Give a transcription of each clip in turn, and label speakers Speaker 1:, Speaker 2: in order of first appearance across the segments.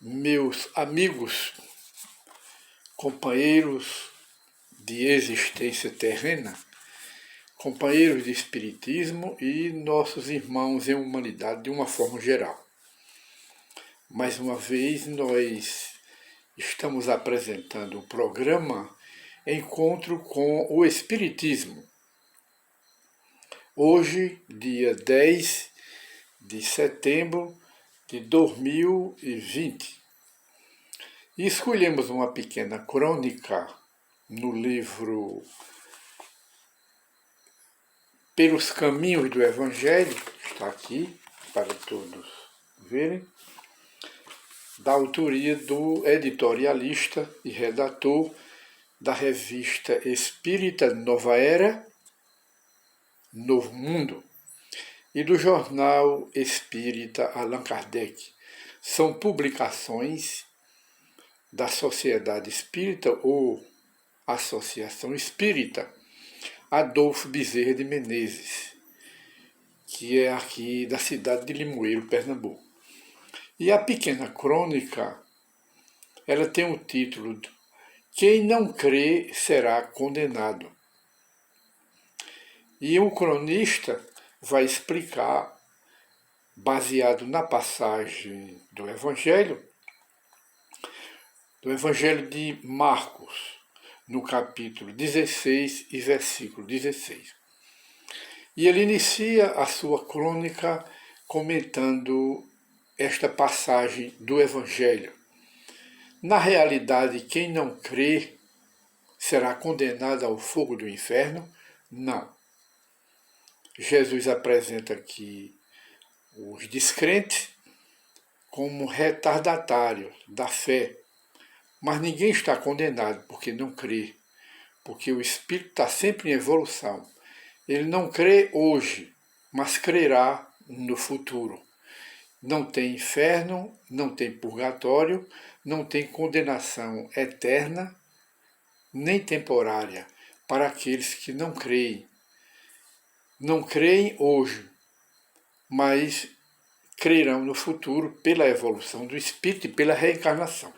Speaker 1: Meus amigos, companheiros de existência terrena, companheiros de espiritismo e nossos irmãos em humanidade de uma forma geral. Mais uma vez nós estamos apresentando o programa Encontro com o Espiritismo. Hoje, dia 10 de setembro de 2020. E escolhemos uma pequena crônica no livro Pelos Caminhos do Evangelho, está aqui para todos verem, da autoria do editorialista e redator da revista Espírita Nova Era, Novo Mundo, e do jornal Espírita Allan Kardec. São publicações da Sociedade Espírita ou Associação Espírita Adolfo Bezerra de Menezes, que é aqui da cidade de Limoeiro, Pernambuco. E a pequena crônica, ela tem o título Quem não crê será condenado. E o cronista vai explicar, baseado na passagem do Evangelho de Marcos, no capítulo 16 e versículo 16. E ele inicia a sua crônica comentando esta passagem do Evangelho. Na realidade, quem não crê será condenado ao fogo do inferno? Não. Jesus apresenta aqui os descrentes como retardatários da fé, mas ninguém está condenado porque não crê, porque o espírito está sempre em evolução. Ele não crê hoje, mas crerá no futuro. Não tem inferno, não tem purgatório, não tem condenação eterna, nem temporária, para aqueles que não creem. Não creem hoje, mas crerão no futuro pela evolução do espírito e pela reencarnação.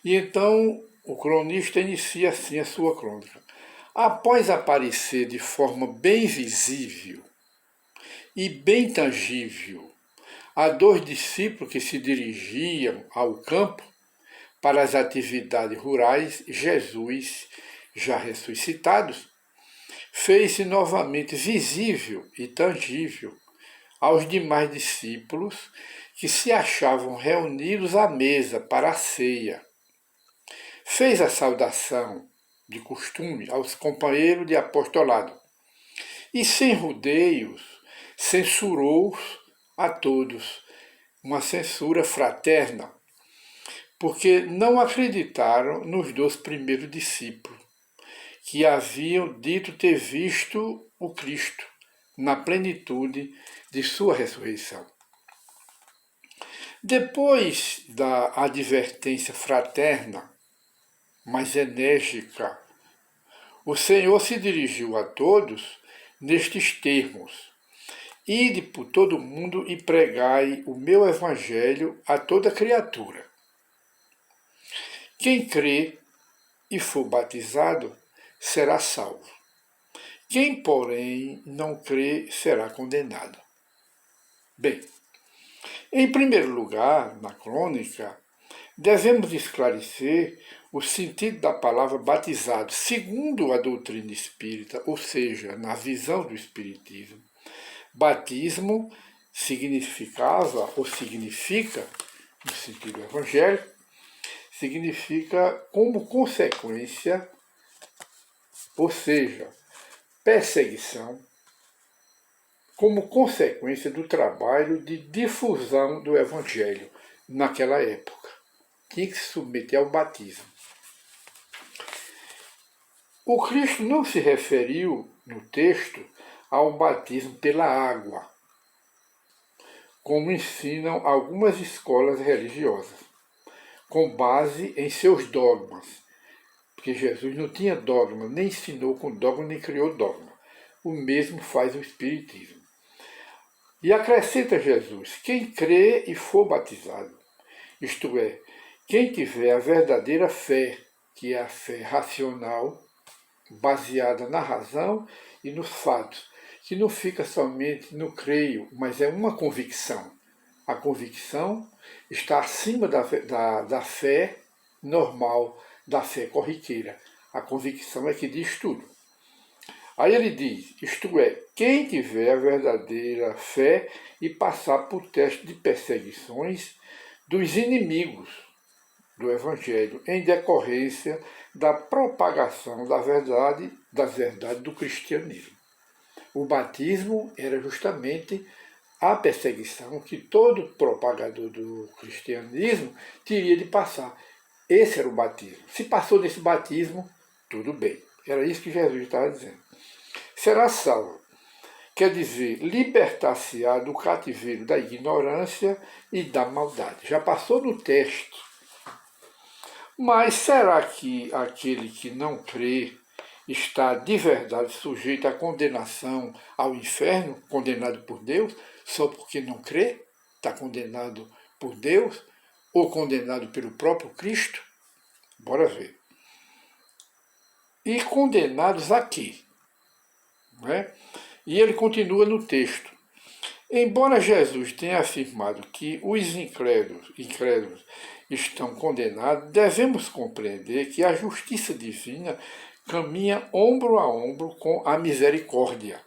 Speaker 1: E então o cronista inicia assim a sua crônica. Após aparecer de forma bem visível e bem tangível a dois discípulos que se dirigiam ao campo para as atividades rurais, Jesus, já ressuscitados, fez-se novamente visível e tangível aos demais discípulos que se achavam reunidos à mesa para a ceia. Fez a saudação de costume aos companheiros de apostolado e, sem rodeios, censurou-os a todos, uma censura fraterna, porque não acreditaram nos dois primeiros discípulos, que haviam dito ter visto o Cristo na plenitude de sua ressurreição. Depois da advertência fraterna, mais enérgica, o Senhor se dirigiu a todos nestes termos: Ide por todo o mundo e pregai o meu evangelho a toda criatura. Quem crê e for batizado será salvo. Quem, porém, não crê será condenado. Bem, em primeiro lugar, na crônica, devemos esclarecer o sentido da palavra batizado, segundo a doutrina espírita, ou seja, na visão do espiritismo. Batismo significava, ou significa, no sentido evangélico, significa como consequência, ou seja, perseguição, como consequência do trabalho de difusão do evangelho naquela época. Tinha que se submeter ao batismo. O Cristo não se referiu no texto ao batismo pela água, como ensinam algumas escolas religiosas, com base em seus dogmas, porque Jesus não tinha dogma, nem ensinou com dogma, nem criou dogma. O mesmo faz o Espiritismo. E acrescenta Jesus: quem crê e for batizado, isto é, quem tiver a verdadeira fé, que é a fé racional, baseada na razão e nos fatos, que não fica somente no creio, mas é uma convicção. A convicção está acima da fé normal, da fé corriqueira. A convicção é que diz tudo. Aí ele diz, isto é, quem tiver a verdadeira fé e passar por teste de perseguições dos inimigos do Evangelho, em decorrência da propagação das verdades do cristianismo. O batismo era justamente a perseguição que todo propagador do cristianismo teria de passar. Esse era o batismo. Se passou desse batismo, tudo bem. Era isso que Jesus estava dizendo. Será salvo. Quer dizer, libertar-se-á do cativeiro da ignorância e da maldade. Já passou no teste. Mas será que aquele que não crê está de verdade sujeito à condenação ao inferno, condenado por Deus, só porque não crê? Está condenado por Deus ou condenado pelo próprio Cristo? Bora ver. E condenados a quê? Né? E ele continua no texto. Embora Jesus tenha afirmado que os incrédulos estão condenados, devemos compreender que a justiça divina caminha ombro a ombro com a misericórdia.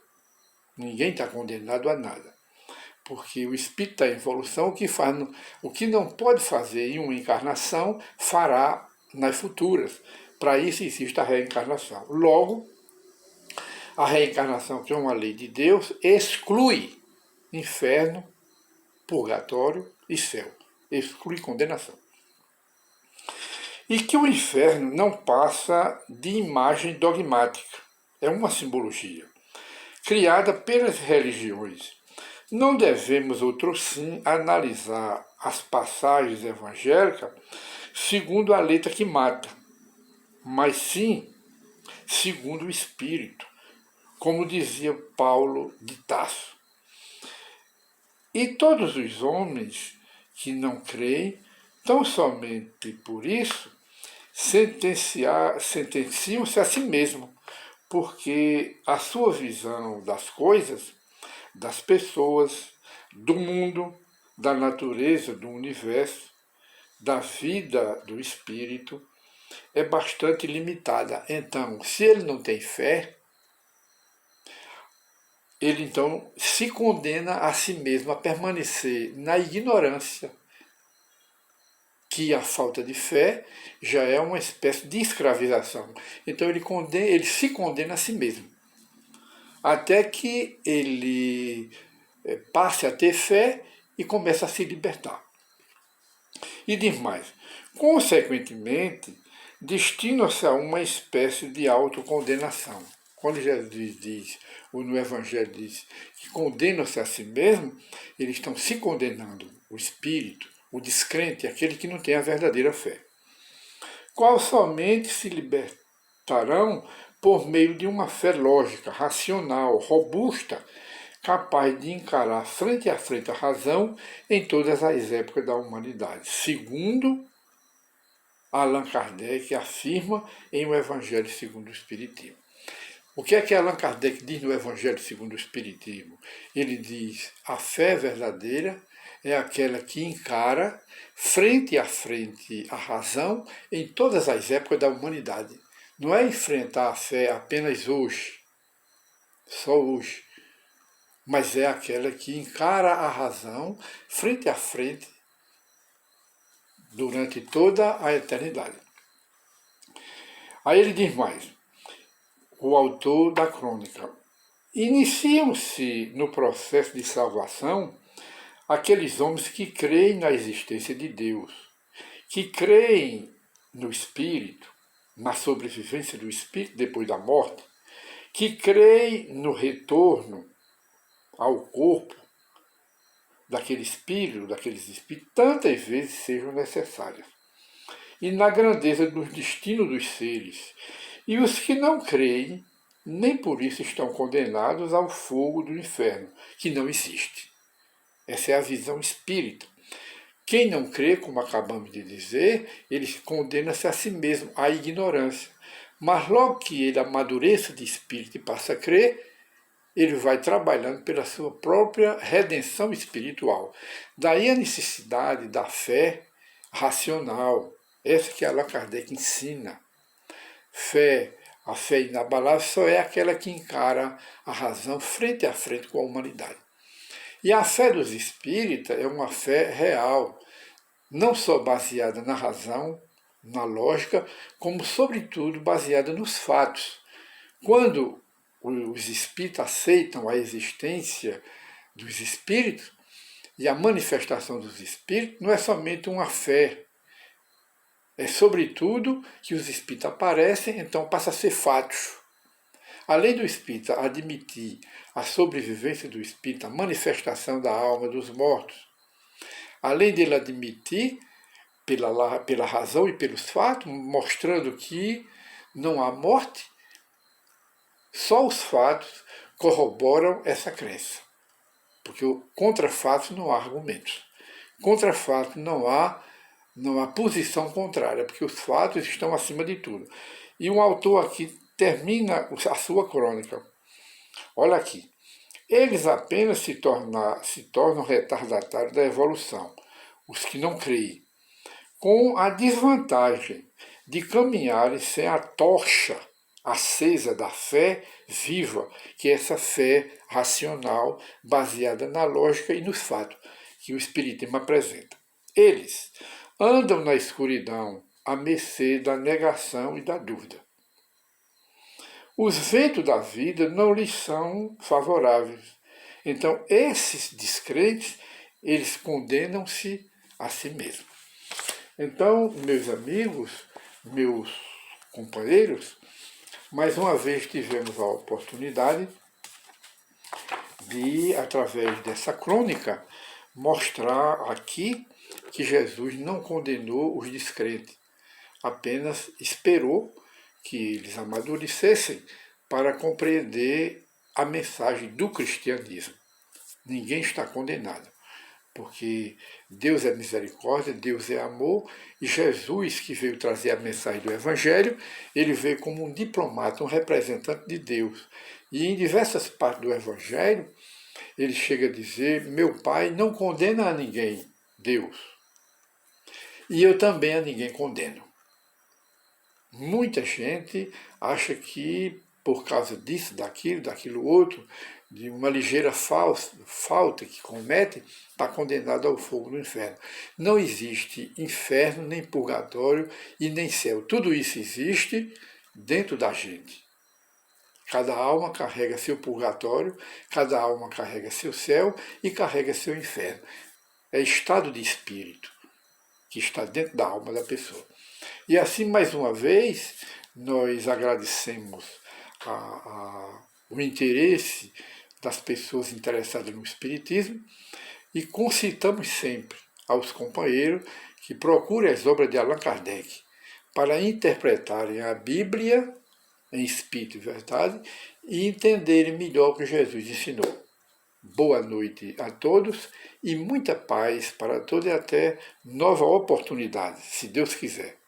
Speaker 1: Ninguém está condenado a nada. Porque o espírito está em evolução, o que não pode fazer em uma encarnação, fará nas futuras. Para isso existe a reencarnação. Logo, a reencarnação, que é uma lei de Deus, exclui inferno, purgatório e céu. Exclui condenação. E que o inferno não passa de imagem dogmática. É uma simbologia, criada pelas religiões. Não devemos, outro sim, analisar as passagens evangélicas segundo a letra que mata, mas sim segundo o Espírito, como dizia Paulo de Tarso. E todos os homens que não creem, tão somente por isso, sentenciam-se a si mesmos, porque a sua visão das coisas, das pessoas, do mundo, da natureza, do universo, da vida do espírito, é bastante limitada. Então, se ele não tem fé, ele então se condena a si mesmo a permanecer na ignorância, que a falta de fé já é uma espécie de escravização. Então ele se condena a si mesmo, até que ele passe a ter fé e comece a se libertar. E diz mais, consequentemente, destina-se a uma espécie de autocondenação. Quando Jesus diz, ou no Evangelho diz, que condenam-se a si mesmo, eles estão se condenando, o espírito, o descrente, aquele que não tem a verdadeira fé. Qual somente se libertarão por meio de uma fé lógica, racional, robusta, capaz de encarar frente a frente a razão em todas as épocas da humanidade, segundo Allan Kardec afirma em O Evangelho segundo o Espiritismo. O que é que Allan Kardec diz no Evangelho segundo o Espiritismo? Ele diz, a fé verdadeira é aquela que encara frente a frente a razão em todas as épocas da humanidade. Não é enfrentar a fé apenas hoje, só hoje, mas é aquela que encara a razão frente a frente durante toda a eternidade. Aí ele diz mais, o autor da crônica, iniciam-se no processo de salvação aqueles homens que creem na existência de Deus, que creem no Espírito, na sobrevivência do Espírito depois da morte, que creem no retorno ao corpo daqueles espíritos, tantas vezes sejam necessárias, e na grandeza dos destinos dos seres. E os que não creem, nem por isso estão condenados ao fogo do inferno, que não existe. Essa é a visão espírita. Quem não crê, como acabamos de dizer, ele condena-se a si mesmo, à ignorância. Mas logo que ele amadureça de espírito e passa a crer, ele vai trabalhando pela sua própria redenção espiritual. Daí a necessidade da fé racional, essa que Allan Kardec ensina. A fé inabalável só é aquela que encara a razão frente a frente com a humanidade. E a fé dos espíritas é uma fé real, não só baseada na razão, na lógica, como, sobretudo, baseada nos fatos. Quando os espíritas aceitam a existência dos espíritos e a manifestação dos espíritos, não é somente uma fé, é sobretudo que os espíritos aparecem, então passa a ser fatos. Além do espírita admitir a sobrevivência do espírito, a manifestação da alma dos mortos, além dele admitir pela razão e pelos fatos, mostrando que não há morte, só os fatos corroboram essa crença. Porque contra fatos não há argumentos. Contra fatos não há posição contrária, porque os fatos estão acima de tudo. E um autor aqui termina a sua crônica. Olha aqui. Eles apenas se tornam retardatários da evolução, os que não creem, com a desvantagem de caminharem sem a tocha acesa da fé viva, que é essa fé racional baseada na lógica e nos fatos que o Espiritismo apresenta. Eles andam na escuridão à mercê da negação e da dúvida. Os ventos da vida não lhes são favoráveis. Então, esses descrentes, eles condenam-se a si mesmos. Então, meus amigos, meus companheiros, mais uma vez tivemos a oportunidade de, através dessa crônica, mostrar aqui que Jesus não condenou os descrentes, apenas esperou que eles amadurecessem para compreender a mensagem do cristianismo. Ninguém está condenado, porque Deus é misericórdia, Deus é amor, e Jesus, que veio trazer a mensagem do Evangelho, ele veio como um diplomata, um representante de Deus. E em diversas partes do Evangelho, ele chega a dizer: meu Pai não condena a ninguém, Deus, e eu também a ninguém condeno. Muita gente acha que, por causa disso, daquilo outro, de uma ligeira falta que comete, está condenado ao fogo do inferno. Não existe inferno, nem purgatório e nem céu. Tudo isso existe dentro da gente. Cada alma carrega seu purgatório, cada alma carrega seu céu e carrega seu inferno. É estado de espírito que está dentro da alma da pessoa. E assim, mais uma vez, nós agradecemos o interesse das pessoas interessadas no Espiritismo e concitamos sempre aos companheiros que procurem as obras de Allan Kardec para interpretarem a Bíblia em espírito e verdade e entenderem melhor o que Jesus ensinou. Boa noite a todos e muita paz para todos e até nova oportunidade, se Deus quiser.